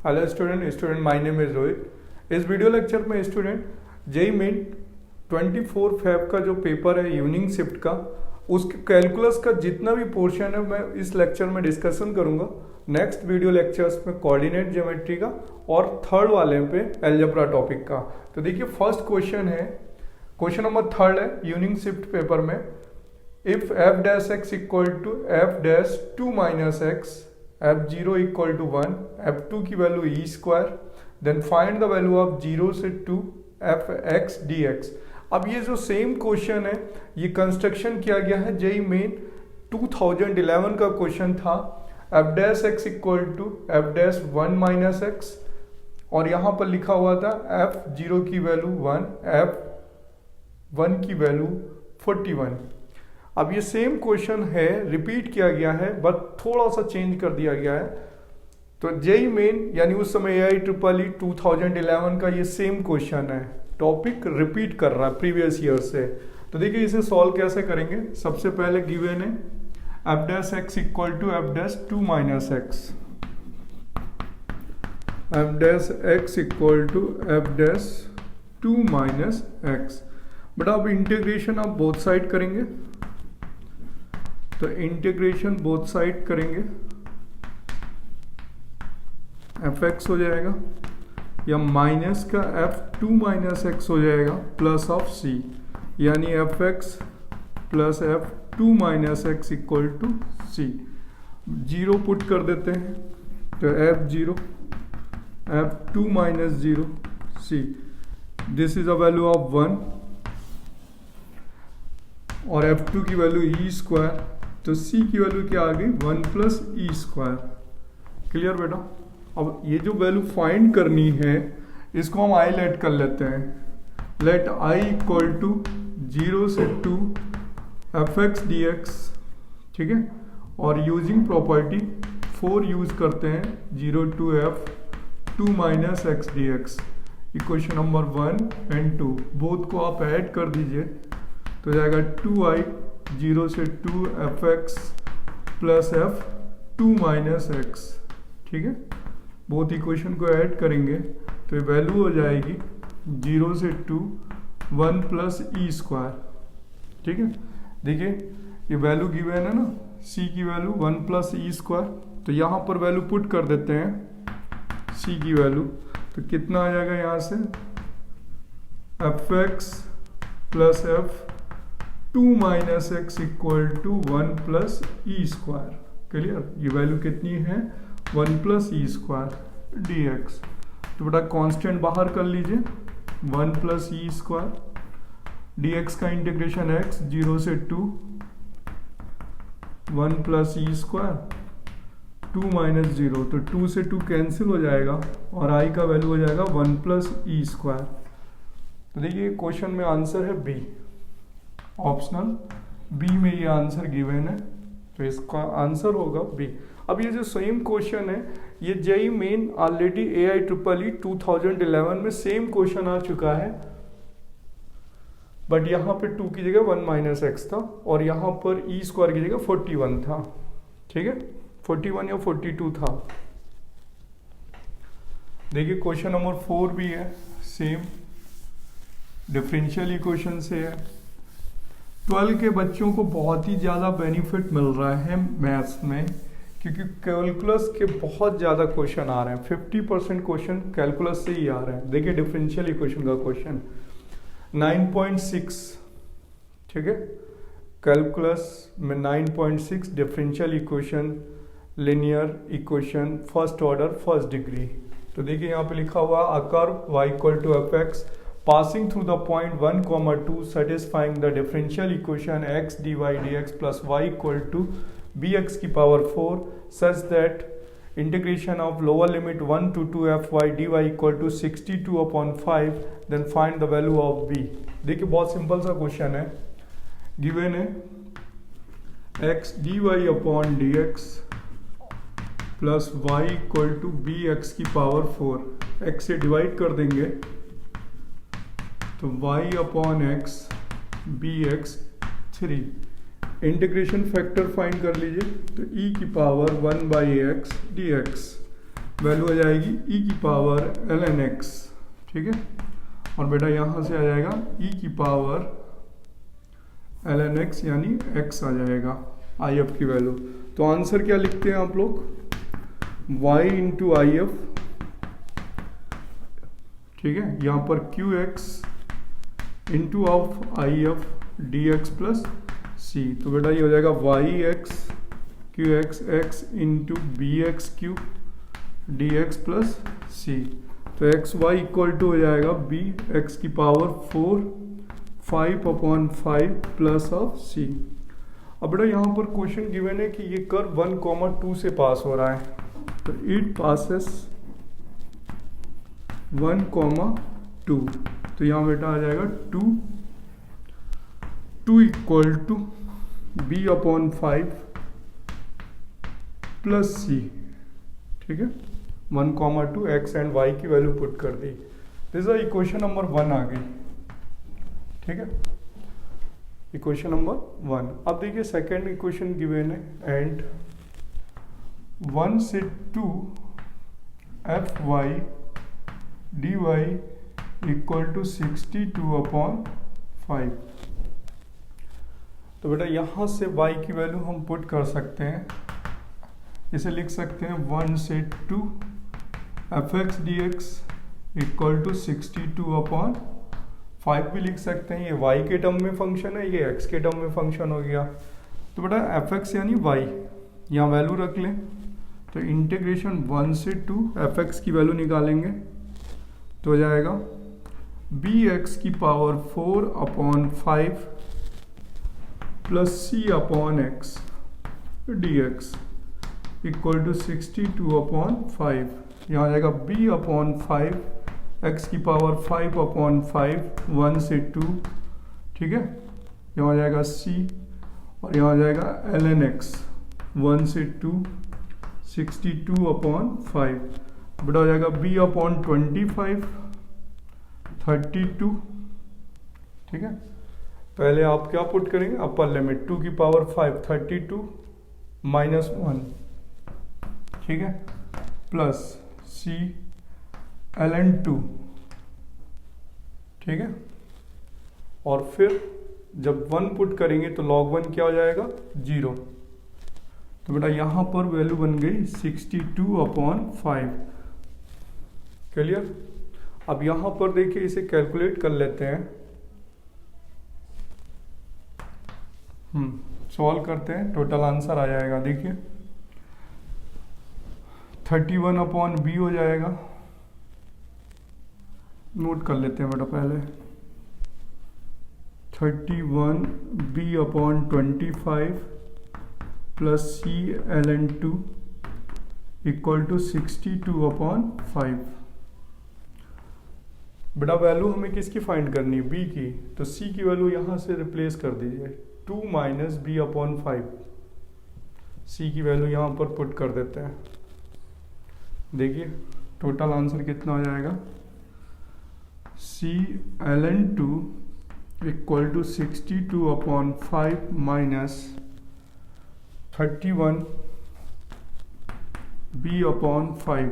Hello student my name is Rohit. इस video lecture में student JEE main 24 Feb का जो पेपर है इवनिंग शिफ्ट का, उसके कैलकुलस का जितना भी पोर्शन है मैं इस लेक्चर में डिस्कशन करूंगा। नेक्स्ट वीडियो लेक्चर्स में कोऑर्डिनेट ज्योमेट्री का और थर्ड वाले पे अलजेब्रा टॉपिक का। तो देखिए फर्स्ट क्वेश्चन है, क्वेश्चन नंबर थर्ड है इवनिंग शिफ्ट पेपर में। If f dash x equal to f dash 2 minus x, f0 equal to 1, f2 की value e square, then find the value of 0 से 2 f x D x. अब ये जो same question है ये construction किया गया है जेई मेन 2011 का क्वेश्चन था। F dash x equal to f dash 1 minus x और यहाँ पर लिखा हुआ था f0 की वैल्यू 1, f1 की वैल्यू 41। अब ये सेम क्वेश्चन है, रिपीट किया गया है बट थोड़ा सा चेंज कर दिया गया है। तो जेई मेन यानी उस समय AIEEE 2011 का ये सेम क्वेश्चन है, टॉपिक रिपीट कर रहा है प्रीवियस ईयर से। तो देखिए इसे सॉल्व कैसे करेंगे। सबसे पहले गिवन है f dash x equal to f dash 2 minus x, F dash x equal to f dash 2 minus x. But अब इंटीग्रेशन आप बोथ साइड करेंगे, तो इंटीग्रेशन बोथ साइड करेंगे एफ एक्स हो जाएगा या माइनस का f2 माइनस एक्स हो जाएगा प्लस ऑफ c, यानी f x plus f2 minus x equal to c। Zero put कर देते हैं तो f0 f2 minus 0 c, this is a value of 1 और f2 की वैल्यू ई स्क्वायर, तो c की वैल्यू क्या आ गई 1 प्लस ई स्क्वायर। क्लियर बेटा। अब ये जो वैल्यू फाइंड करनी है इसको हम आई लेट कर लेते हैं। लेट i इक्वल टू 0 से 2 एफ एक्स डी एक्स, ठीक है। और यूजिंग प्रॉपर्टी 4 यूज करते हैं 0 to f 2 minus x D x. Equation number 1 and 2 both को आप ऐड कर दीजिए तो जाएगा 2i 0 से 2 f x plus f 2 minus x, ठीक है। बोथ इक्वेशन को ऐड करेंगे तो ये वैल्यू हो जाएगी 0 से 2 1 प्लस ई स्क्वायर, ठीक है। देखिए ये वैल्यू गिवन है ना, c की वैल्यू 1 प्लस ई स्क्वायर, तो यहाँ पर वैल्यू पुट कर देते हैं c की वैल्यू, तो कितना आ जाएगा यहाँ से f x plus f 2 minus x equal to 1 plus e square. Clear. ये वैल्यू कितनी है 1 plus e square d x. तो बेटा कांस्टेंट बाहर कर लीजिए 1 plus e square d x का इंटीग्रेशन x 0 से 2 1 प्लस ई स्क्वायर 2 माइनस 0, तो 2 से 2 कैंसिल हो जाएगा और i का वैल्यू हो जाएगा 1 प्लस ई स्क्वायर। तो देखिए क्वेश्चन में आंसर है बी, ऑप्शनल बी में ये आंसर गिवन है, तो इसका आंसर होगा बी। अब ये जो सेम क्वेश्चन है ये जेई मेन ऑलरेडी AIEEE 2011 में सेम क्वेश्चन आ चुका है, बट यहाँ पे 2 की जगह 1 माइनस एक्स था और यहाँ पर ई स्क्वायर की जगह 41 था, ठीक है। 41 या 42 था। देखिए क्वेश्चन नंबर 4 भी है सेम, डिफरेंशियल इक्वेशन से है। 12 के बच्चों को बहुत ही ज़्यादा बेनिफिट मिल रहा है मैथ्स में, क्योंकि कैलकुलस के बहुत ज़्यादा क्वेश्चन आ रहे हैं। 50% क्वेश्चन कैलकुलस से ही आ रहे हैं। देखिए डिफरेंशियल इक्वेशन का क्वेश्चन 9.6, ठीक है। कैलकुलस में 9.6 differential equation, linear equation, first order first degree. तो देखिए यहाँ पे लिखा हुआ a curve y equal to f x passing through the point 1, 2 satisfying the differential equation x dy dx plus y equal to bx की power 4 such that integration of lower limit 1 to 2 fy dy equal to 62 upon 5, then find the value of b। देखिए बहुत simple सा question है, given है x dy upon dx plus y equal to bx की power 4, x से divide कर देंगे तो y upon X B X 3, integration factor find कर लीजिए तो e की power 1 by X D X. Value आ जाएगी ई की पावर ln x, ठीक है। और बेटा यहाँ से आ जाएगा ई की पावर ln x यानी x आ जाएगा आई एफ की वैल्यू। तो आंसर क्या लिखते हैं आप लोग, y इंटू आई एफ, ठीक है। यहाँ पर Q X into of I F D X plus C. तो बेटा ये हो जाएगा Y X Q X X into B X Q D X plus C. तो एक्स वाई इक्वल टू हो जाएगा बी एक्स की पावर 5 प्लस ऑफ सी। अब बेटा यहाँ पर क्वेश्चन गिवन है कि ये कर्व 1,2 से पास हो रहा है, तो इट पासेस 1,2। तो यहाँ बेटा आ जाएगा 2 equal to B upon 5 plus C, ठीक है। 1,2 एक्स एंड वाई की वैल्यू पुट कर दी। दिस इज इक्वेशन नंबर 1 आ गई, ठीक है, इक्वेशन नंबर 1। अब देखिए सेकेंड इक्वेशन गिवन है एंड 1 से 2 F Y D Y equal to 62/5। तो बेटा यहाँ से y की वैल्यू हम पुट कर सकते हैं, इसे लिख सकते हैं 1 से 2 f x D x equal to 62/5 भी लिख सकते हैं। ये y के टर्म में फंक्शन है, ये x के टर्म में फंक्शन हो गया। तो बेटा एफ एक्स यानी y यहाँ वैल्यू रख लें, तो इंटीग्रेशन 1 से 2 एफ एक्स की वैल्यू निकालेंगे तो हो जाएगा बी एक्स की power 4/5 plus c upon x D x equal to 62/5। यहाँ आ जाएगा b अपॉन 5 x की पावर 5/5 1 से 2, ठीक है। यहाँ आ जाएगा c और यहाँ आ जाएगा ln x 1 से 2 62/5। बेटा हो जाएगा b अपॉन 25 32, ठीक है। पहले आप क्या पुट करेंगे, अपर लिमिट 2 की पावर 5 32 माइनस 1, ठीक है, प्लस सी ln 2, ठीक है। और फिर जब 1 पुट करेंगे तो log 1 क्या हो जाएगा 0। तो बेटा यहाँ पर वैल्यू बन गई 62/5। क्लियर। अब यहाँ पर देखिए इसे कैलकुलेट कर लेते हैं, सॉल्व करते हैं, टोटल आंसर आ जाएगा। देखिए 31/b हो जाएगा, नोट कर लेते हैं बेटा पहले। 31b/25 plus c ln 2 equal to 62/5। बेटा वैल्यू हमें किसकी फाइंड करनी है, b की, तो c की वैल्यू यहाँ से रिप्लेस कर दीजिए 2 माइनस b/5। c की वैल्यू यहाँ पर पुट कर देते हैं। देखिए टोटल आंसर कितना हो जाएगा, c ln 2 equal to 62/5 minus 31b/5,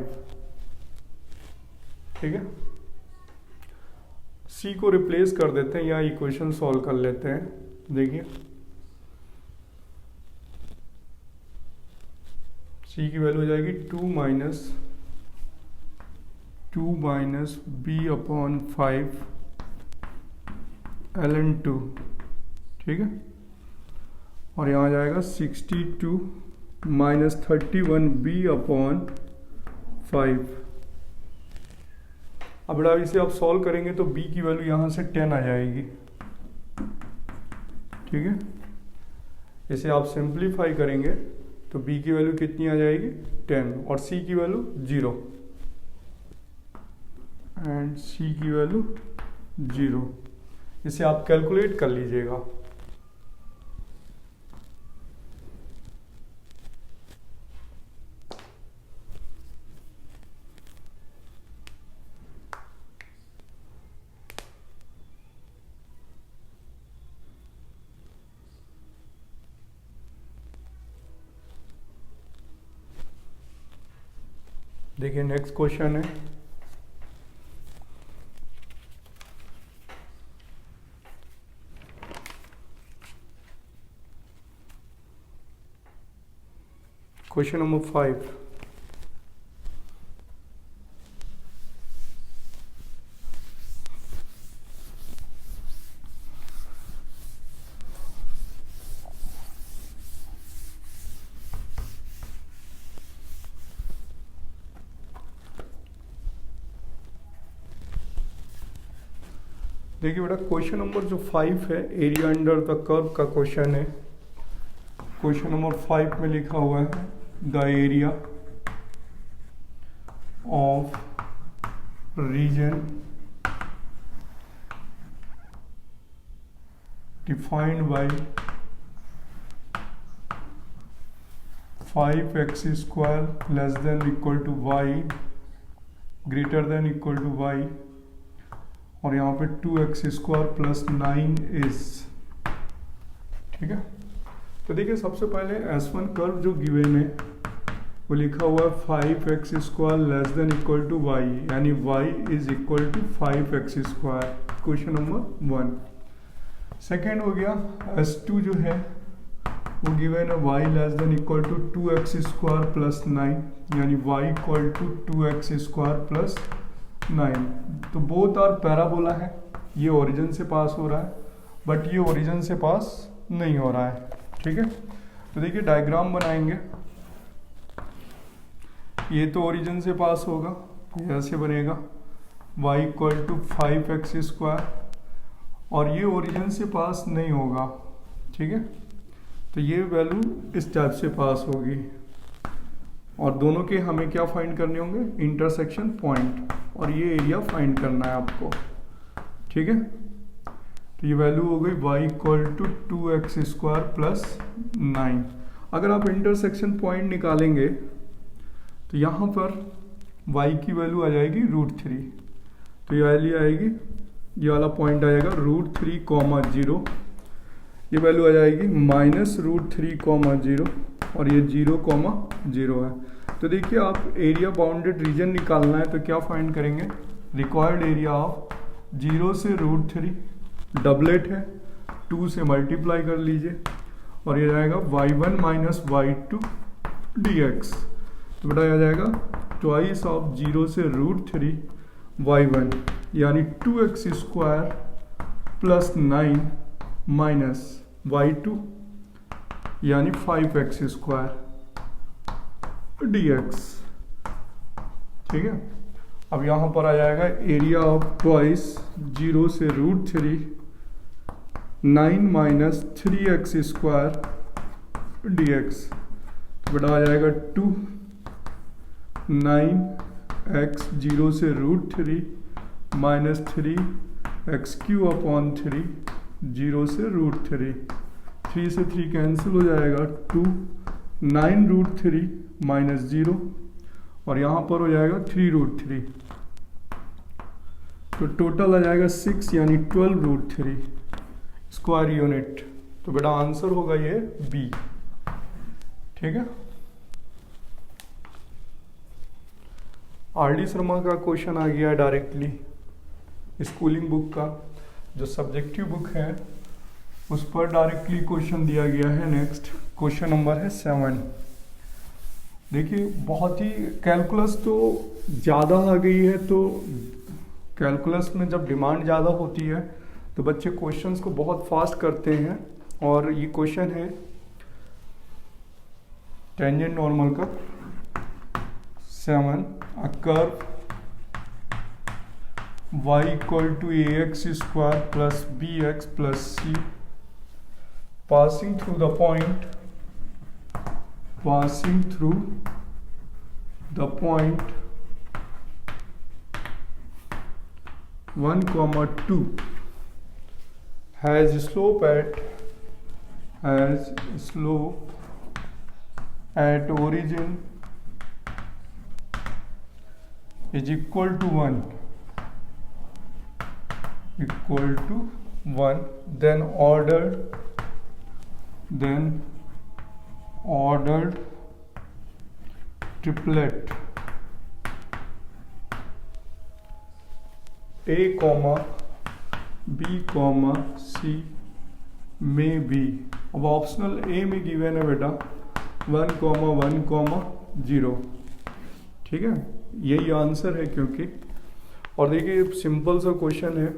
ठीक है। c को रिप्लेस कर देते हैं या इक्वेशन सॉल्व कर लेते हैं। देखिए c की वैल्यू हो जाएगी 2 माइनस b/5 ln 2, ठीक है। और यहाँ आ जाएगा 62 माइनस 31b/5। अब बेटा इसे आप सॉल्व करेंगे तो b की वैल्यू यहाँ से 10 आ जाएगी, ठीक है। इसे आप सिंप्लीफाई करेंगे तो b की वैल्यू कितनी आ जाएगी 10 और c की वैल्यू 0 एंड c की वैल्यू 0। इसे आप कैलकुलेट कर लीजिएगा। देखिए नेक्स्ट क्वेश्चन है, क्वेश्चन नंबर 5। देखिए बेटा क्वेश्चन नंबर जो 5 है एरिया अंडर द कर्व का क्वेश्चन है। क्वेश्चन नंबर 5 में लिखा हुआ है the area of region defined by 5x square less than equal to y greater than equal to y और यहाँ पे 2x स्क्वायर प्लस 9 इज, ठीक है। तो देखिए सबसे पहले S1 कर्व जो गिवन है वो लिखा हुआ है 5x square less than equal to y, यानी y is equal to 5x square, question number 1। Second हो गया S2 जो है वो गिवन है y less than equal to 2x square plus 9, यानी y equal to 2x square plus 9। तो both are parabola है, ये ओरिजिन से पास हो रहा है बट ये ओरिजिन से पास नहीं हो रहा है, ठीक है। तो देखिए डायग्राम बनाएंगे, ये तो ओरिजिन से पास होगा, ये ऐसे बनेगा y equal to 5x square और ये ओरिजिन से पास नहीं होगा, ठीक है। तो ये वैल्यू इस टाइप से पास होगी और दोनों के हमें क्या फाइंड करने होंगे, इंटरसेक्शन पॉइंट, और ये एरिया फाइंड करना है आपको, ठीक है। तो ये वैल्यू हो गई y equal to 2x square plus 9। अगर आप इंटरसेक्शन पॉइंट निकालेंगे तो यहाँ पर y की वैल्यू आ जाएगी √3, तो ये वैल्यू आएगी, ये वाला पॉइंट आएगा √3, 0, ये वैल्यू आ जाएगी -√3, 0 और ये 0, 0 है। तो देखिए आप एरिया बाउंडेड रीजन निकालना है तो क्या फाइंड करेंगे, रिक्वायर्ड एरिया ऑफ 0 से √3 डबलेट है, 2 से मल्टीप्लाई कर लीजिए और ये जाएगा y1 माइनस y2 dx। तो बेटा आ जाएगा ट्वाइस ऑफ 0 से √3 y1 यानी 2x square plus 9 minus y2 यानी 5x स्क्वायर dx, ठीक है। अब यहाँ पर आ जाएगा एरिया ऑफ ट्वाइस 0 से √3 9 माइनस 3x स्क्वायर dx। तो बेटा आ जाएगा 2 9x 0 से √3 माइनस 3x³ अपॉन 3 0 से √3, 3 से 3 कैंसिल हो जाएगा, 2 9√3 माइनस 0 और यहाँ पर हो जाएगा 3√3, तो टोटल आ जाएगा 6 यानी 12√3 स्क्वायर यूनिट। तो बेटा आंसर होगा ये बी, ठीक है। आर.डी. शर्मा का क्वेश्चन आ गया डायरेक्टली स्कूलिंग बुक का, जो सब्जेक्टिव बुक है उस पर डायरेक्टली क्वेश्चन दिया गया है। नेक्स्ट क्वेश्चन नंबर है 7। देखिए बहुत ही कैलकुलस तो ज़्यादा आ गई है, तो कैलकुलस में जब डिमांड ज़्यादा होती है तो बच्चे क्वेश्चंस को बहुत फास्ट करते हैं। और ये क्वेश्चन है टेंजेंट नॉर्मल का 7, a curve y equal to ax square plus bx plus c passing through the point 1, 2 has slope at origin is equal to 1, then ordered triplet A comma B comma सी में B. अब optional ए में given है बेटा 1,1,0। ठीक है, यही answer है क्योंकि। और देखिए सिंपल सा क्वेश्चन है,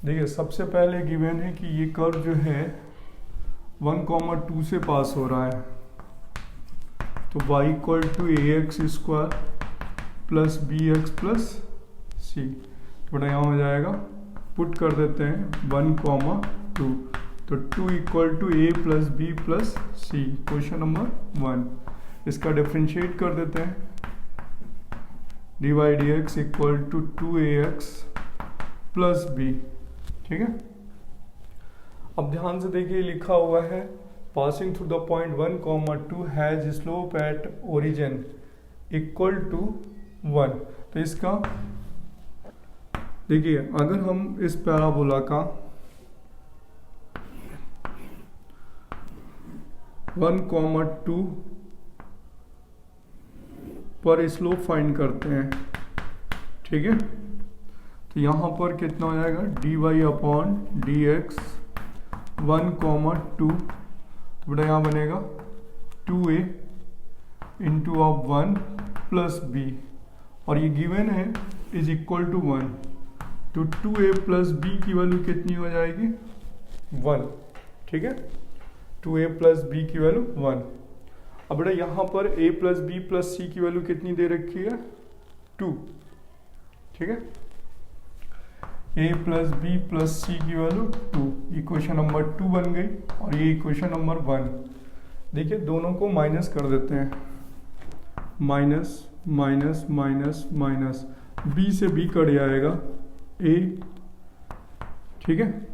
देखिए सबसे पहले गिवन है कि ये कर्व जो है 1,2 से पास हो रहा है, तो y equal to ax² plus bx plus C. तो बेटा यहाँ हो जाएगा, पुट कर देते हैं 1,2, तो 2 equal to a plus b plus c, question number 1। इसका डिफ्रेंशिएट कर देते हैं, dy dx equal to 2ax plus b. ठीक है, अब ध्यान से देखिए लिखा हुआ है passing through the point 1,2 has slope at origin equal to 1। तो इसका देखिए, अगर हम इस पैराबोला का 1,2 पर स्लोप फाइंड करते हैं, ठीक है, तो यहाँ पर कितना हो जाएगा dy अपॉन dx 1,2, तो बेटा यहाँ बनेगा 2a into of 1 plus B, और ये गिवन है इज इक्वल टू 1, तो 2a प्लस बी की वैल्यू कितनी हो जाएगी 1। ठीक है, 2a प्लस बी की वैल्यू 1। अब बेटा यहाँ पर a plus b plus c की वैल्यू कितनी दे रखी है 2। ठीक है, a plus b plus c की वैल्यू 2, इक्वेशन नंबर 2 बन गई, और ये इक्वेशन नंबर 1। देखिए दोनों को माइनस कर देते हैं, minus minus minus minus, b से b कट जाएगा a, ठीक है,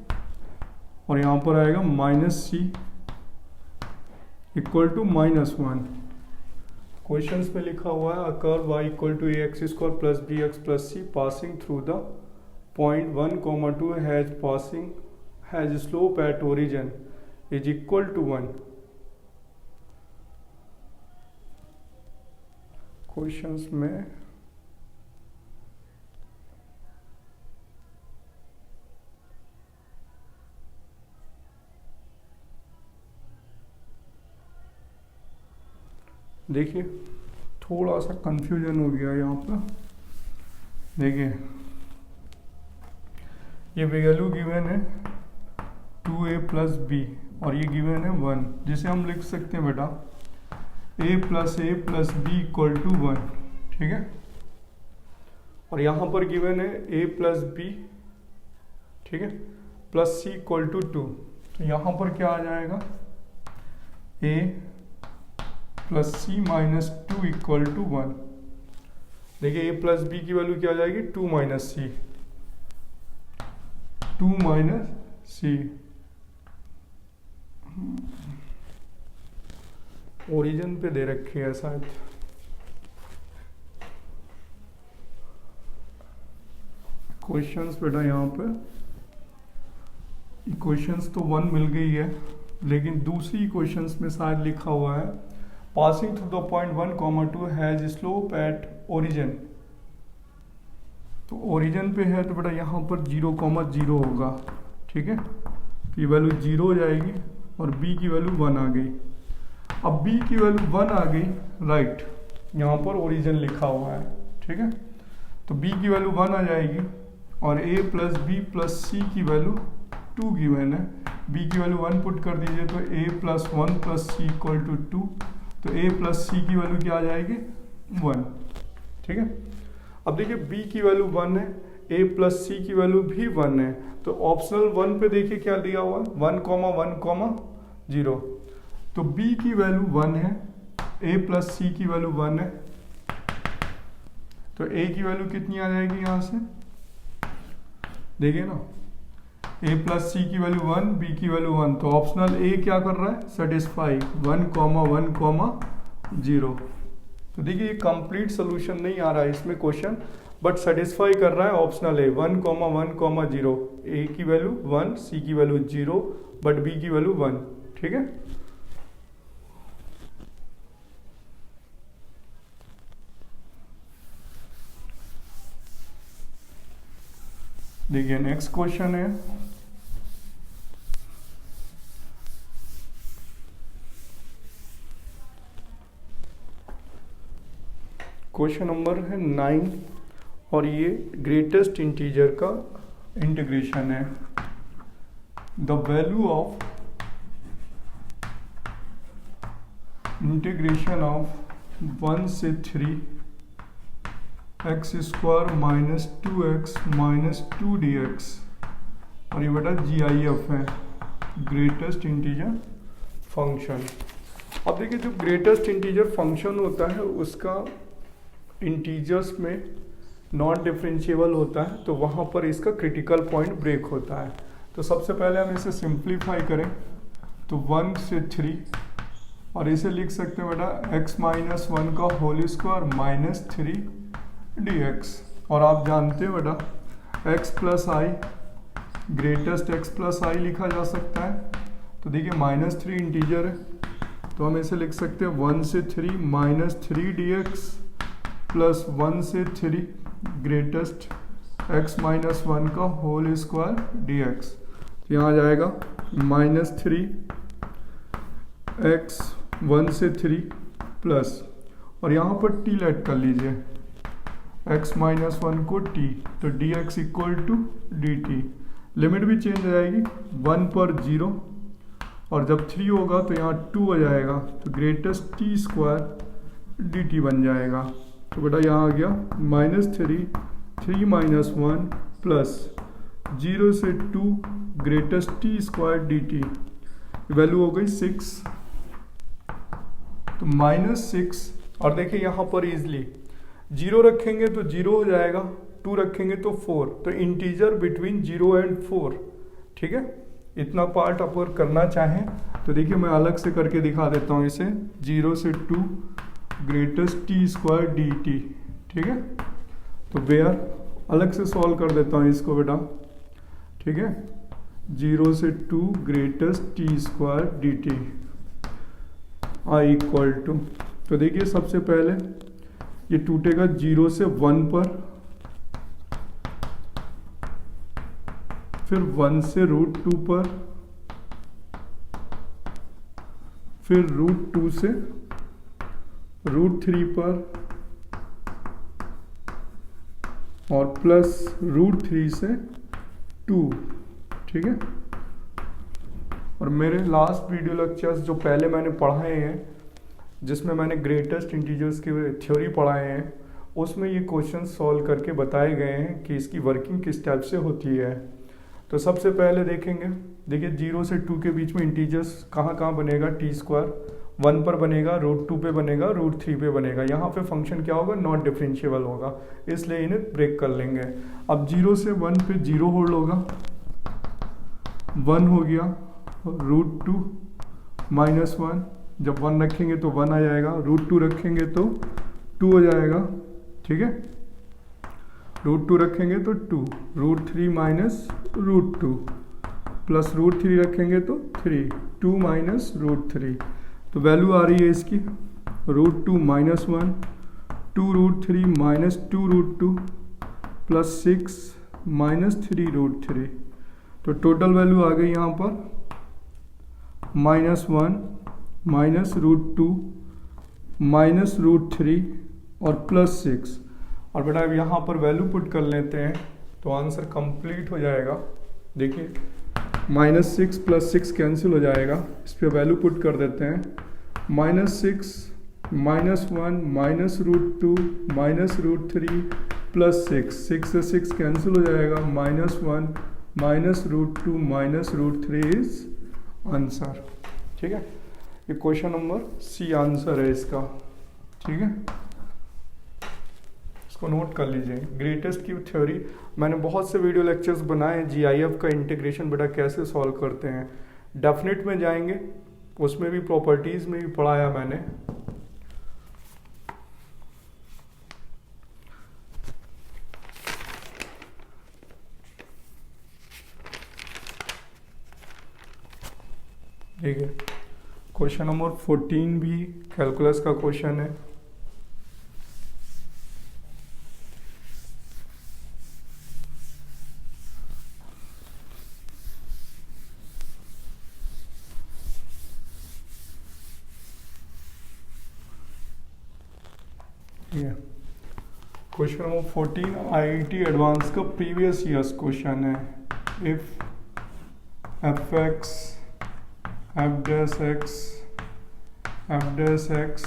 और यहाँ पर आएगा minus c equal to -1। Questions में लिखा हुआ है a curve y equal to ax² plus bx plus c passing through the point 1,2 has slope at origin is equal to 1। Questions में देखिए थोड़ा सा कंफ्यूजन हो गया यहाँ पर। देखिए ये वैल्यू गिवन है 2a प्लस बी, और ये गिवन है 1, जिसे हम लिख सकते हैं बेटा a plus b equal to 1। ठीक है, और यहाँ पर गिवन है a प्लस बी, ठीक है, प्लस सी इक्वल टू 2, तो यहाँ पर क्या आ जाएगा a plus c minus 2 equal to 1। देखिए a प्लस बी की वैल्यू क्या आ जाएगी 2 minus c, 2 minus c. Origin पे दे रखी है शायद, क्वेश्चंस बेटा यहाँ पे इक्वेशंस तो 1 मिल गई है, लेकिन दूसरी इक्वेशंस में शायद लिखा हुआ है passing through the point 1,2 has slope at origin. तो ओरिजिन पे है तो बेटा यहाँ पर 0,0 होगा। ठीक है, तो ये वैल्यू 0 हो जाएगी और b की वैल्यू 1 आ गई। अब b की वैल्यू 1 आ गई, राइट, यहाँ पर ओरिजिन लिखा हुआ है। ठीक है, तो b की वैल्यू 1 आ जाएगी, और a plus b plus c की वैल्यू 2 गिवन है। b की वैल्यू 1 पुट कर दीजिए तो a plus 1 plus c equal to 2, तो a प्लस सी की वैल्यू क्या आ जाएगी 1। ठीक है, अब देखिए b की वैल्यू 1 है, a प्लस सी की वैल्यू भी 1 है, तो ऑप्शनल 1 पे देखिए क्या दिया हुआ है 1,1,0, तो b की वैल्यू 1 है, a प्लस सी की वैल्यू 1 है, तो a की वैल्यू कितनी आ जाएगी यहाँ से, देखिए ना, a प्लस सी की वैल्यू 1, b की वैल्यू 1, तो ऑप्शनल a क्या कर रहा है सेटिस्फाई 1,1,0। तो देखिए ये कंप्लीट सोल्यूशन नहीं आ रहा है इसमें क्वेश्चन, बट सेटिस्फाई कर रहा है ऑप्शनल ए 1,1,0। ए की वैल्यू 1, सी की वैल्यू 0, बट बी की वैल्यू 1। ठीक है, देखिए नेक्स्ट क्वेश्चन है, क्वेश्चन नंबर है 9 और ये ग्रेटेस्ट इंटीजर का इंटीग्रेशन है। The value of integration of 1 से 3 x square minus 2x minus 2 dx, और ये बेटा GIF है, ग्रेटेस्ट इंटीजर फंक्शन। अब देखिए जो ग्रेटेस्ट इंटीजर फंक्शन होता है उसका इंटीजर्स में नॉन डिफरेंशिएबल होता है, तो वहाँ पर इसका क्रिटिकल पॉइंट ब्रेक होता है। तो सबसे पहले हम इसे सिंप्लीफाई करें तो 1 से 3, और इसे लिख सकते हैं बेटा x माइनस 1 का होल स्क्वायर माइनस 3 dx, और आप जानते हैं बेटा x प्लस आई ग्रेटेस्ट x प्लस आई लिखा जा सकता है। तो देखिए माइनस 3 इंटीजर है तो हम इसे लिख सकते हैं 1 से 3 माइनस 3 dx प्लस 1 से 3 ग्रेटेस्ट x माइनस 1 का होल स्क्वायर dx। तो यहाँ आ जाएगा माइनस 3 x 1 से 3 प्लस, और यहाँ पर t लेट कर लीजिए x माइनस 1 को t, तो dx equal to dt। Limit भी चेंज हो जाएगी, 1 पर 0, और जब 3 होगा तो यहाँ 2 हो जाएगा, तो ग्रेटेस्ट t स्क्वायर dt बन जाएगा। तो बेटा यहाँ आ गया माइनस 3 माइनस 1 प्लस 0 से 2 greatest t square dt, value हो गई 6, तो माइनस 6। और देखिए यहाँ पर इजली 0 रखेंगे तो 0 हो जाएगा, 2 रखेंगे तो 4, तो इंटीजर बिटवीन 0 एंड 4, ठीक है। इतना पार्ट आप अगर करना चाहें तो देखिए मैं अलग से करके दिखा देता हूँ इसे, 0 से 2 ग्रेटेस्ट t स्क्वायर dt, ठीक है। तो वेयर अलग से सॉल्व कर देता हूँ इसको बेटा, ठीक है। 0 से 2 greatest t square dt I equal to, तो देखिए सबसे पहले ये टूटेगा 0 से 1 पर, फिर 1 से √2 पर, फिर √2 से √3 पर, और प्लस √3 से 2, ठीक है। और मेरे लास्ट वीडियो लेक्चर्स जो पहले मैंने पढ़ाए हैं जिसमें मैंने ग्रेटेस्ट इंटीजर्स के थ्योरी पढ़ाए हैं, उसमें ये क्वेश्चन सॉल्व करके बताए गए हैं कि इसकी वर्किंग किस टाइप से होती है। तो सबसे पहले देखेंगे, देखिए 0 से 2 के बीच में इंटीजर्स कहाँ कहाँ बनेगा, t स्क्वायर 1 पर बनेगा, √2 पे बनेगा, √3 पे बनेगा। यहाँ पे फंक्शन क्या होगा, नॉट डिफरेंशिएबल होगा, इसलिए इन्हें ब्रेक कर लेंगे। अब 0 से 1 पे 0 होल्ड होगा, 1 हो गया, √2 माइनस 1, जब 1 रखेंगे तो 1 आ जाएगा, √2 रखेंगे तो 2 हो जाएगा, ठीक है। √2 रखेंगे तो 2, √3 माइनस √2 प्लस √3 रखेंगे तो 3, 2 माइनस √3, तो वैल्यू आ रही है इसकी √2 माइनस 1, 2 √3 माइनस 2 √2 प्लस 6 माइनस 3 √3, तो टोटल वैल्यू आ गई यहाँ पर -1 माइनस √2 माइनस √3 और प्लस 6। और बेटा अब यहाँ पर वैल्यू पुट कर लेते हैं तो आंसर कंप्लीट हो जाएगा। देखिए -6 प्लस 6 कैंसिल हो जाएगा, इस पर वैल्यू पुट कर देते हैं, -6 -1 माइनस √2 माइनस √3 प्लस 6 से 6 कैंसिल हो जाएगा, -1 माइनस √2 माइनस √3 इज आंसर, ठीक है। ये क्वेश्चन नंबर सी आंसर है इसका, ठीक है। इसको नोट कर लीजिए। ग्रेटेस्ट की थ्योरी मैंने बहुत से वीडियो लेक्चर्स बनाए हैं, GIF का इंटीग्रेशन बेटा कैसे सॉल्व करते हैं, डेफिनेट में जाएंगे, उसमें भी प्रॉपर्टीज में भी पढ़ाया मैंने। ठीक है, क्वेश्चन नंबर 14 भी कैलकुलस का क्वेश्चन है। ये क्वेश्चन नंबर 14 आईआईटी एडवांस का प्रीवियस ईयर्स क्वेश्चन है। If F X F dash X F dash X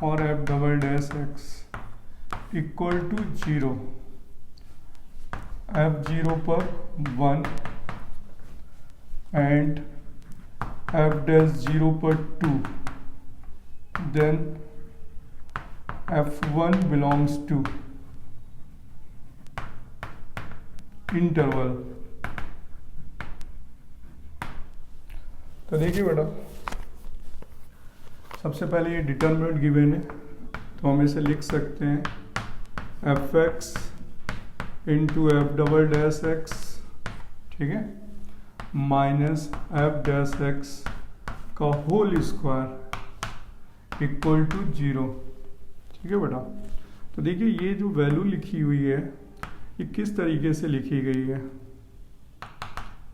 और F double dash x equal to 0, F 0 पर 1 एंड एफ डैश 0 पर 2, then f1 belongs to interval. तो देखिए बेटा, सबसे पहले ये डिटर्मिनेंट गिवन है, तो हम इसे लिख सकते हैं F x into F double dash x, ठीक है, माइनस एफ डैश एक्स का होल स्क्वायर इक्वल टू 0, ठीक है बेटा। तो देखिए ये जो वैल्यू लिखी हुई है ये किस तरीके से लिखी गई है,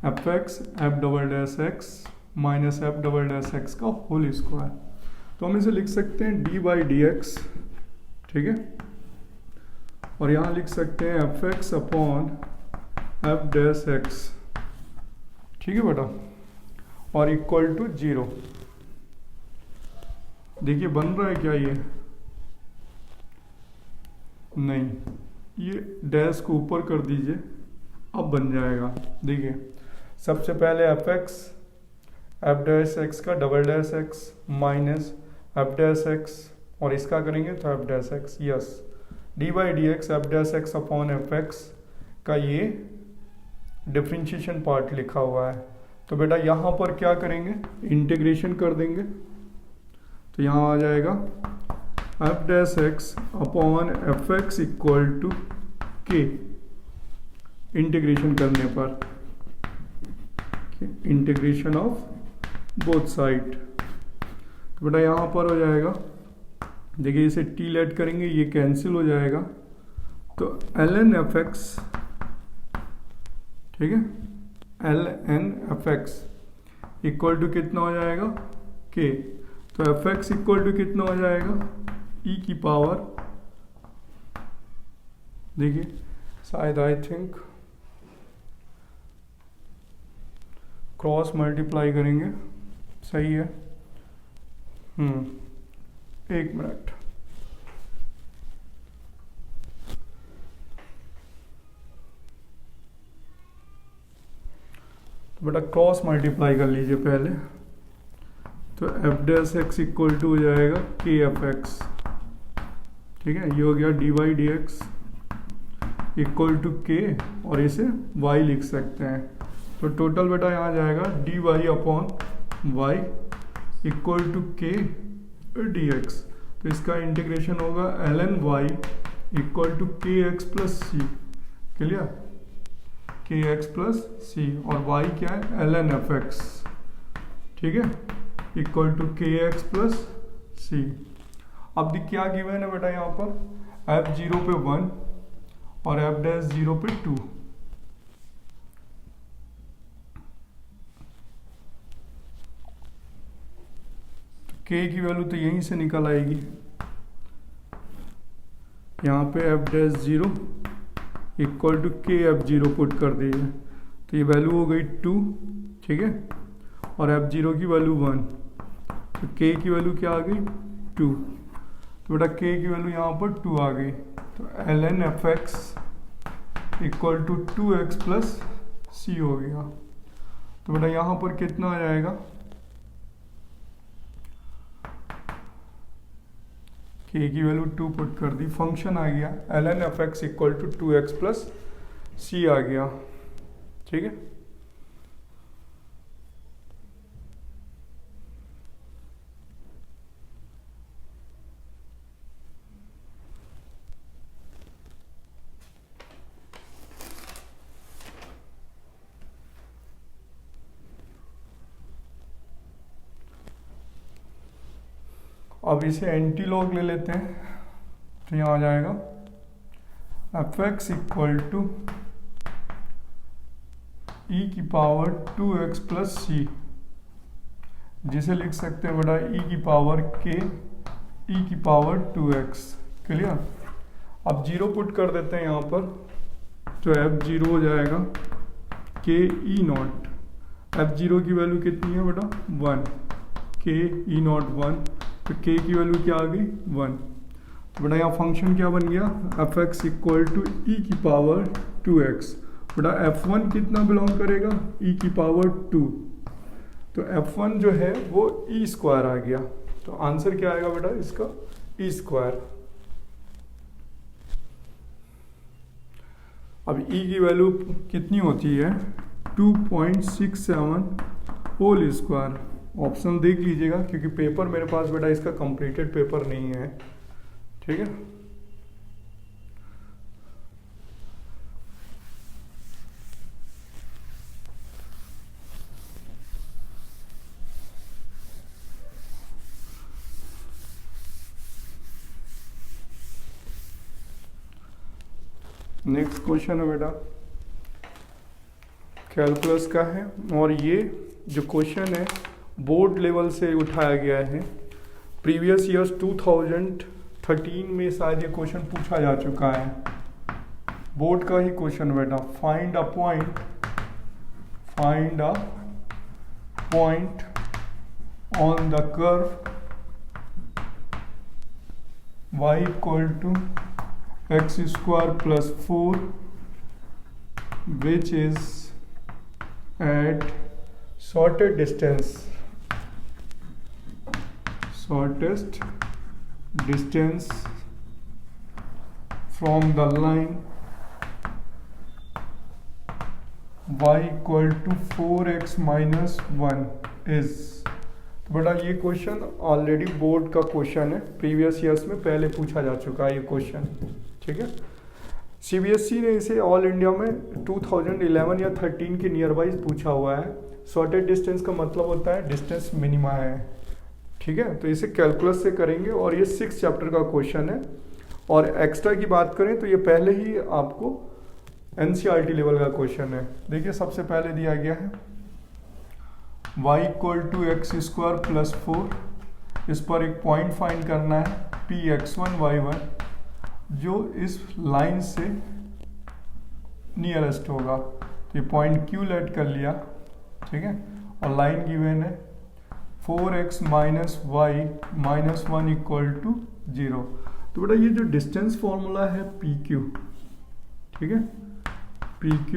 f X F double dash X minus F double dash X का होल स्क्वायर। तो हम इसे लिख सकते हैं डी बाई डी एक्स, ठीक है, और यहाँ लिख सकते हैं F x upon F dash x, ठीक है बेटा, और इक्वल टू 0। देखिए बन रहा है क्या ये, नहीं, ये डैश को ऊपर कर दीजिए, अब बन जाएगा। देखिए सबसे पहले F X F dash X का double dash X minus F dash X, और इसका करेंगे तो F dash X, yes, D by D X F dash x upon F X का ये डिफ्रेंशिएशन पार्ट लिखा हुआ है। तो बेटा यहाँ पर क्या करेंगे, इंटीग्रेशन कर देंगे, तो यहाँ आ जाएगा f dash x upon F x equal to k, integration करने पर, इंटीग्रेशन ऑफ बोथ साइड। तो बेटा यहाँ पर हो जाएगा, देखिए इसे टी लेट करेंगे, ये कैंसिल हो जाएगा, तो एल एन एफ एक्स, ठीक है, l N F x equal to कितना हो जाएगा, के। तो एफ एक्स इक्वल टू कितना हो जाएगा, ई की पावर, देखिए शायद आई थिंक क्रॉस मल्टीप्लाई करेंगे, सही है, एक मिनट, तो बेटा क्रॉस मल्टीप्लाई कर लीजिए पहले, तो F dash x equal to हो जाएगा के एफ एक्स, ठीक है, ये हो गया d y d x equal to k, और इसे y लिख सकते हैं। तो टोटल बेटा यहाँ जाएगा d y upon y equal to k d x. तो इसका इंटीग्रेशन होगा l n y equal to k x plus c, clear, k x plus c, और y क्या है, एल एन एफ एक्स, ठीक है, equal to k x plus सी। अब क्या गिवन है बेटा, यहाँ पर एफ 0 पे 1 और एफ डैश 0 पे 2, के की वैल्यू तो यहीं से निकल आएगी, यहाँ पे एफ डैश 0 इक्वल टू के एफ 0 पुट कर दीजिए, तो ये वैल्यू हो गई 2, ठीक है, और एफ 0 की वैल्यू 1, तो के की वैल्यू क्या आ गई, 2। तो बेटा के की वैल्यू यहाँ पर 2 आ गई, तो L N F x equal to 2x plus C हो गया। तो बेटा यहाँ पर कितना आ जाएगा, के की वैल्यू 2 पुट कर दी, फंक्शन आ गया L N F x equal to 2x plus C आ गया, ठीक है। अब इसे एंटी लॉग ले लेते हैं, तो यहाँ आ जाएगा एफ एक्स इक्वल टू ई की पावर 2x प्लस सी, जिसे लिख सकते हैं बेटा ई की पावर k ई की पावर 2x। क्लियर। अब 0 पुट कर देते हैं यहाँ पर, तो f0 हो जाएगा के ई नॉट। f0 की वैल्यू कितनी है बेटा 1, के ई नॉट 1, तो k की वैल्यू क्या आ गई 1। तो बेटा यहाँ फंक्शन क्या बन गया f(x) इक्वल टू ई की पावर 2x। बेटा f1 कितना बिलोंग करेगा e की पावर 2, तो f1 जो है वो e स्क्वायर आ गया। तो आंसर क्या आएगा बेटा इसका e स्क्वायर। अब e की वैल्यू कितनी होती है 2.67 होल स्क्वायर। ऑप्शन देख लीजिएगा क्योंकि पेपर मेरे पास बेटा इसका कंप्लीटेड पेपर नहीं है, ठीक है। नेक्स्ट क्वेश्चन है बेटा कैलकुलस का है, और ये जो क्वेश्चन है बोर्ड लेवल से उठाया गया है। प्रीवियस ईयर्स 2013 में शायद ये क्वेश्चन पूछा जा चुका है, बोर्ड का ही क्वेश्चन बेटा। Find a point on the curve y equal to x square plus 4 which is at shortest distance from the line y equal to 4x minus 1 is. तो बेटा ये क्वेश्चन ऑलरेडी बोर्ड का question है, previous years में पहले पूछा जा चुका है ये क्वेश्चन, ठीक है। सीबीएसई ने इसे ऑल इंडिया में 2011 या 13 के नियर बाई पूछा हुआ है। शॉर्टेड डिस्टेंस का मतलब होता है डिस्टेंस मिनिमा है, ठीक है। तो इसे कैलकुलस से करेंगे और ये 6 चैप्टर का क्वेश्चन है। और एक्स्ट्रा की बात करें तो ये पहले ही आपको एनसीईआरटी लेवल का क्वेश्चन है। देखिए सबसे पहले दिया गया है y equal to x square plus 4, इस पर एक पॉइंट फाइंड करना है Px1 y1 जो इस लाइन से नियरेस्ट होगा। तो ये पॉइंट Q लेट कर लिया, ठीक है। और लाइन गिवन है 4x minus y minus 1 equal to 0। तो बेटा ये जो डिस्टेंस फॉर्मूला है PQ, ठीक है, PQ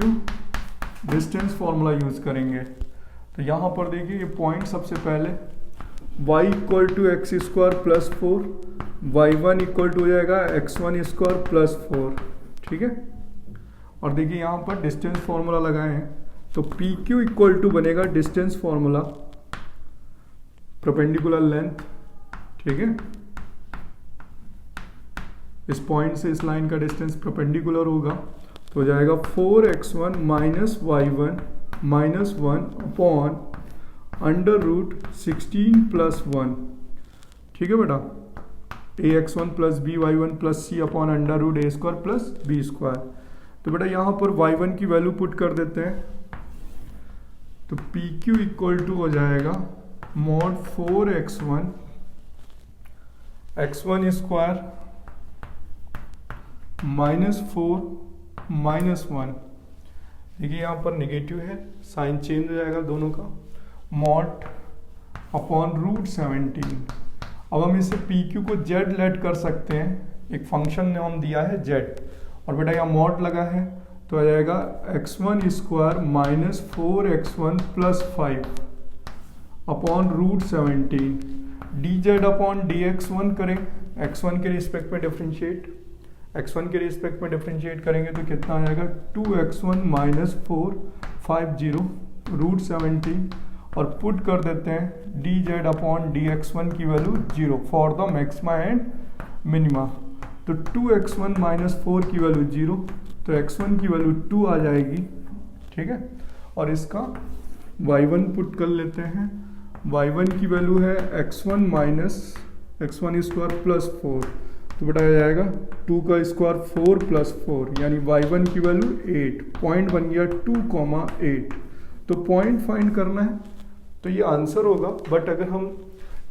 डिस्टेंस फॉर्मूला यूज करेंगे। तो यहाँ पर देखिए ये पॉइंट सबसे पहले y equal to x square plus 4, y1 equal to हो जाएगा x1 स्क्वायर प्लस 4, ठीक है। और देखिए यहाँ पर डिस्टेंस फॉर्मूला लगाए हैं, तो PQ इक्वल टू बनेगा डिस्टेंस फॉर्मूला परपेंडिकुलर लेंथ, ठीक है। इस पॉइंट से इस लाइन का डिस्टेंस परपेंडिकुलर होगा, तो हो जाएगा 4x1 minus y1 minus 1 upon under root 16 plus 1, ठीक है बेटा। ax1 plus by1 plus c upon under root a square plus b square. तो बेटा यहाँ पर y1 की वैल्यू पुट कर देते हैं, तो PQ इक्वल टू हो जाएगा mod 4x1 x1 square minus 4 minus 1। देखिए यहाँ पर नेगेटिव है, साइन चेंज हो जाएगा दोनों का, मॉड अपॉन रूट 17। अब हम इसे PQ को z लेट कर सकते हैं, एक फंक्शन ने हम दिया है z, और बेटा यहाँ मॉड लगा है तो आ जाएगा x1 square minus 4x1 plus 5 upon root 17। dz upon dx1 करें, x1 के रिस्पेक्ट में डिफरेंशिएट, x1 के रिस्पेक्ट में डिफरेंशिएट करेंगे तो कितना आ जाएगा 2x1 माइनस 4 50 रूट 17, और पुट कर देते हैं dz अपॉन dx1 की value 0 for the maxima and minima. तो 2x1 माइनस 4 की वैल्यू 0, तो x1 की वैल्यू 2 आ जाएगी, ठीक है। और इसका y1 पुट कर लेते हैं, y1 की वैल्यू है x1 minus x1 square plus 4, तो बेटा आ जाएगा 2 का स्क्वायर 4 प्लस 4, यानी y1 की वैल्यू 8, पॉइंट बन गया 2,8। तो पॉइंट फाइंड करना है तो ये आंसर होगा, बट अगर हम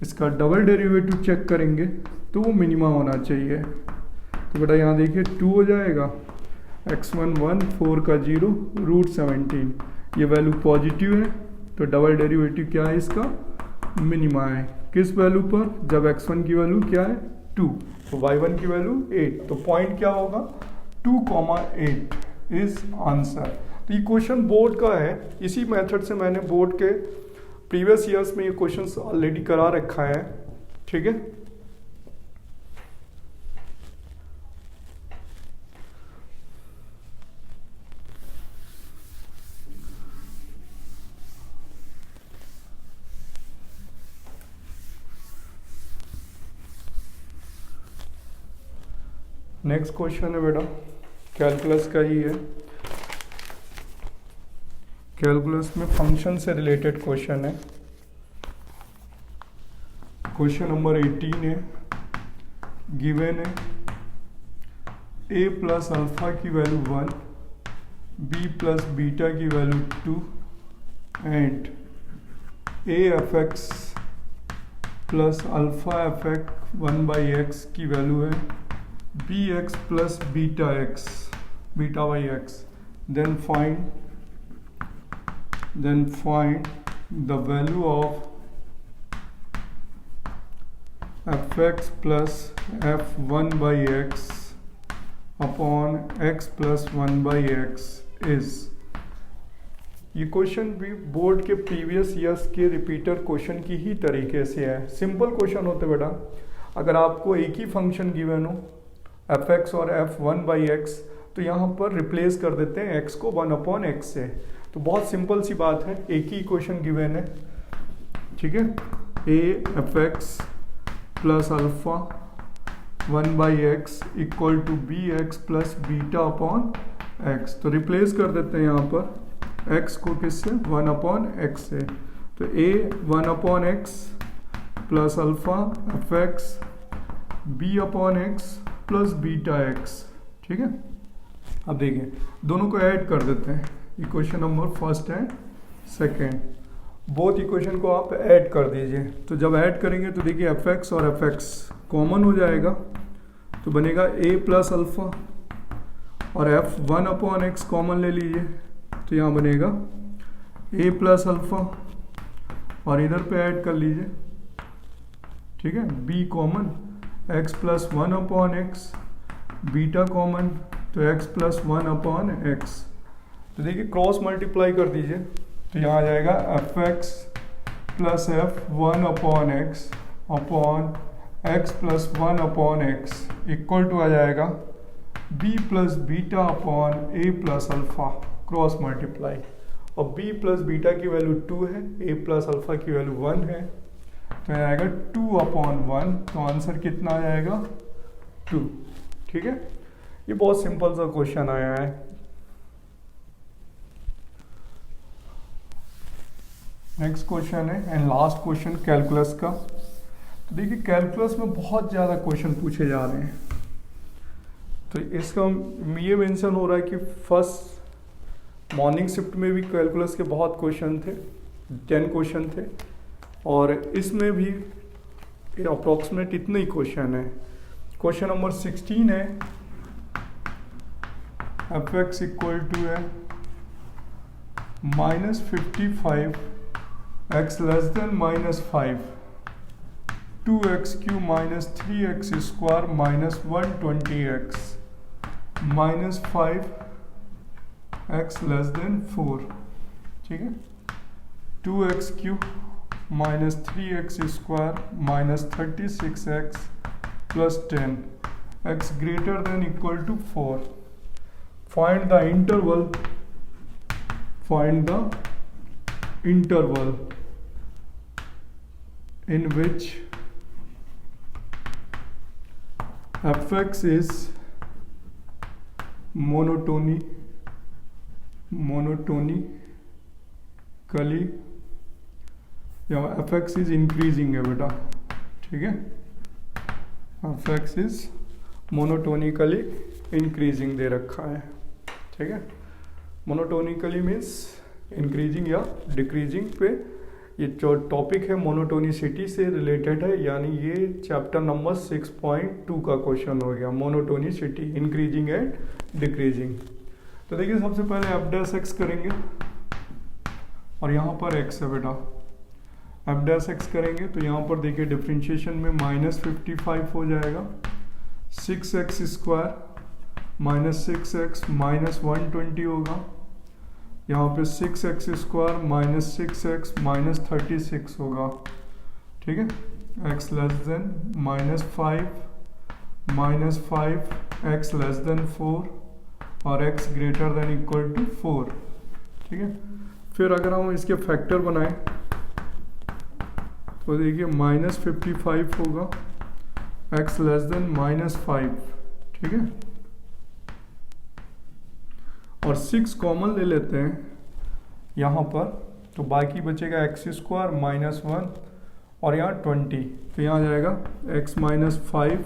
इसका डबल डेरिवेटिव चेक करेंगे तो वो मिनिमा होना चाहिए। तो बेटा यहाँ देखिए 2 हो जाएगा, x1 1 4 का 0 √17, ये वैल्यू पॉजिटिव है तो डबल डेरिवेटिव क्या है इसका, मिनिमा है। किस वैल्यू पर, जब x1 की वैल्यू क्या है 2, तो y1 की वैल्यू 8, तो पॉइंट क्या होगा 2,8 इज आंसर। तो ये क्वेश्चन बोर्ड का है, इसी मेथड से मैंने बोर्ड के प्रीवियस ईयर्स में ये क्वेश्चंस ऑलरेडी करा रखा है, ठीक है। नेक्स्ट क्वेश्चन है बेटा कैलकुलस का ही है। कैलकुलस में फंक्शन से रिलेटेड क्वेश्चन है। क्वेश्चन नंबर 18 है, गिवन है a प्लस अल्फा की वैल्यू 1, b प्लस बीटा की value 2 and a f x plus alpha F x 1/x की वैल्यू है bx plus beta x, beta by x, then find the value of fx plus f1/x upon x plus 1/x is। ये question भी board के previous years के repeater question की ही तरीके से है। सिंपल क्वेश्चन होते बेटा, अगर आपको एक ही फंक्शन गिवन हो एफ एक्स और f1/x, तो यहाँ पर रिप्लेस कर देते हैं x को 1/x से। तो बहुत सिंपल सी बात है, एक ही इक्वेशन गिवन है, ठीक है। a f x plus alpha 1/x equal to b x plus beta upon x, तो रिप्लेस कर देते हैं यहाँ पर x को किससे 1/x से। तो a 1/x plus alpha F x b/x plus beta x, ठीक है। अब देखिए दोनों को ऐड कर देते हैं, equation number first and second, both equation को आप ऐड कर दीजिए। तो जब ऐड करेंगे तो देखिए एफ एक्स और एफ एक्स कॉमन हो जाएगा, तो बनेगा a प्लस अल्फा, और f 1/x कॉमन ले लीजिए तो यहाँ बनेगा a प्लस अल्फा, और इधर पे ऐड कर लीजिए, ठीक है। b common x plus 1/x, beta common तो x प्लस 1/x। तो देखिए क्रॉस मल्टीप्लाई कर दीजिए तो यहाँ आ जाएगा F x plus f1/x upon x plus 1/x equal to आ जाएगा b plus beta upon a plus alpha, cross multiply, और b प्लस बीटा की वैल्यू 2 है, a प्लस अल्फा की वैल्यू 1 है, तो आएगा 2/1, तो आंसर कितना आ जाएगा 2, ठीक है। ये बहुत सिंपल सा क्वेश्चन आया है। नेक्स्ट क्वेश्चन है एंड लास्ट क्वेश्चन कैलकुलस का। तो देखिए कैलकुलस में बहुत ज़्यादा क्वेश्चन पूछे जा रहे हैं, तो इसका ये मेंशन हो रहा है कि फर्स्ट मॉर्निंग शिफ्ट में भी कैलकुलस के बहुत क्वेश्चन थे, 10 क्वेश्चन थे, और इसमें भी अप्रॉक्सीमेट इतने ही क्वेश्चन है। क्वेश्चन नंबर 16 है, एफ एक्स इक्वल टू है -55 x less than -5, 2x³ minus 3x square minus 120x minus 5x less than 4, ठीक है। 2x³ minus 3x square minus 36x plus 10, x greater than equal to 4। Find the interval in which f(x) is monotonically या f(x) is increasing है बेटा, ठीक है। f(x) is monotonically increasing दे रखा है, ठीक है। monotonically मीन्स इंक्रीजिंग या डिक्रीजिंग पे ये जो टॉपिक है मोनोटोनिसिटी से रिलेटेड है, यानी ये चैप्टर नंबर 6.2 का क्वेश्चन हो गया, मोनोटोनिसिटी इंक्रीजिंग एंड डिक्रीजिंग। तो देखिए सबसे पहले एफ डैश एक्स करेंगे और यहाँ पर एक्स है बेटा, एफ डैश एक्स करेंगे तो यहाँ पर देखिए डिफ्रेंशिएशन में -55 हो जाएगा, 6x square minus 6x minus 120 होगा, यहाँ पे 6x square minus 6x minus 36 होगा, ठीक है। x less than -5 minus 5 x less than 4 और x greater than equal to 4, ठीक है। फिर अगर हम इसके फैक्टर बनाएं तो देखिए -55 होगा, x लेस देन -5, ठीक है। और 6 कॉमन ले लेते हैं यहाँ पर, तो बाकी बचेगा x स्क्वायर माइनस 1 और यहाँ 20, तो यहाँ जाएगा x माइनस 5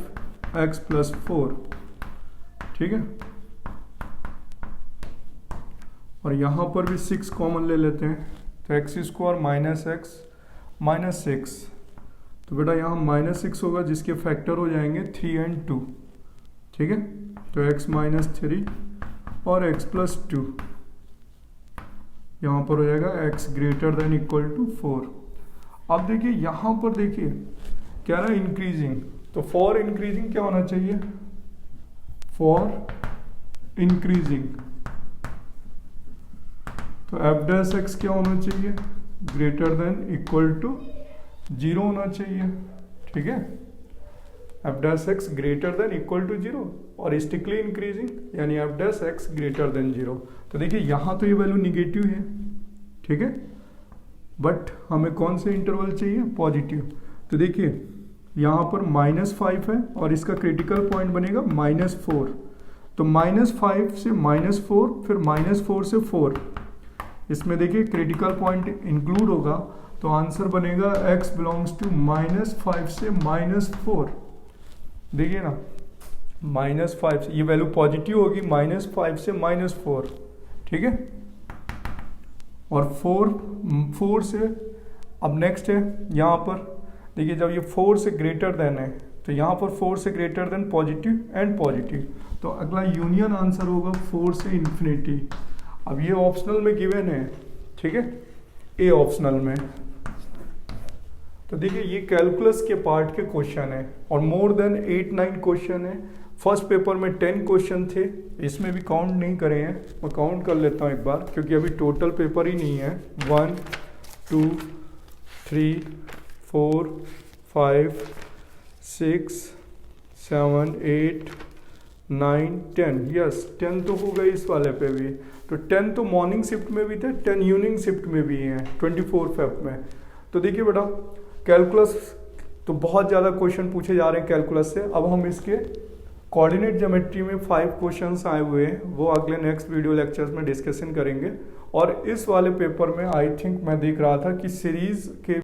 x प्लस 4, ठीक है। और यहाँ पर भी 6 कॉमन ले लेते हैं, तो x square minus x minus 6, तो बेटा यहाँ -6 होगा जिसके फैक्टर हो जाएंगे 3 और 2, ठीक है। तो x माइनस 3 और x प्लस 2, यहाँ पर हो जाएगा x greater than equal to 4। अब देखिए यहाँ पर देखिए क्या रहा इंक्रीजिंग, तो फॉर इंक्रीजिंग क्या होना चाहिए, फॉर इंक्रीजिंग तो एफ डैश एक्स क्या होना चाहिए, ग्रेटर देन इक्वल टू 0 होना चाहिए, ठीक है। F dash x greater than equal to 0 और स्टिकली इंक्रीजिंग यानी f dash x greater than 0। तो देखिए यहाँ तो ये वैल्यू निगेटिव है, ठीक है, बट हमें कौन से इंटरवल चाहिए, पॉजिटिव। तो देखिए यहाँ पर -5 है और इसका क्रिटिकल पॉइंट बनेगा -4, तो -5 से -4 फिर -4 से 4, इसमें देखिए क्रिटिकल पॉइंट इंक्लूड होगा, तो आंसर बनेगा x बिलोंग्स टू -5 से -4। देखिए ना -5 ये वैल्यू पॉजिटिव होगी, -5 से -4, ठीक है। और 4 से अब नेक्स्ट है यहाँ पर देखिए जब ये 4 से ग्रेटर देन है तो यहाँ पर 4 से greater than positive and positive, तो अगला यूनियन आंसर होगा 4 से इन्फिनिटी। अब ये ऑप्शनल में गिवन है, ठीक है, ए ऑप्शनल में। तो देखिए ये कैलकुलस के पार्ट के क्वेश्चन है और मोर देन 8-9 क्वेश्चन है। फर्स्ट पेपर में 10 क्वेश्चन थे, इसमें भी काउंट नहीं करे हैं, मैं काउंट कर लेता हूँ एक बार क्योंकि अभी टोटल पेपर ही नहीं है। 1 2 3 4 5 6 7 8 9 10, यस 10 तो हो गई इस वाले पे भी, तो 10 तो मॉर्निंग शिफ्ट में भी थे, 10 इवनिंग शिफ्ट में भी हैं 24 फेब में। तो देखिए बेटा कैलकुलस तो बहुत ज़्यादा क्वेश्चन पूछे जा रहे हैं कैलकुलस से। अब हम इसके कोऑर्डिनेट ज्योमेट्री में 5 क्वेश्चंस आए हुए हैं, वो अगले नेक्स्ट वीडियो लेक्चर्स में डिस्कशन करेंगे। और इस वाले पेपर में आई थिंक मैं देख रहा था कि सीरीज के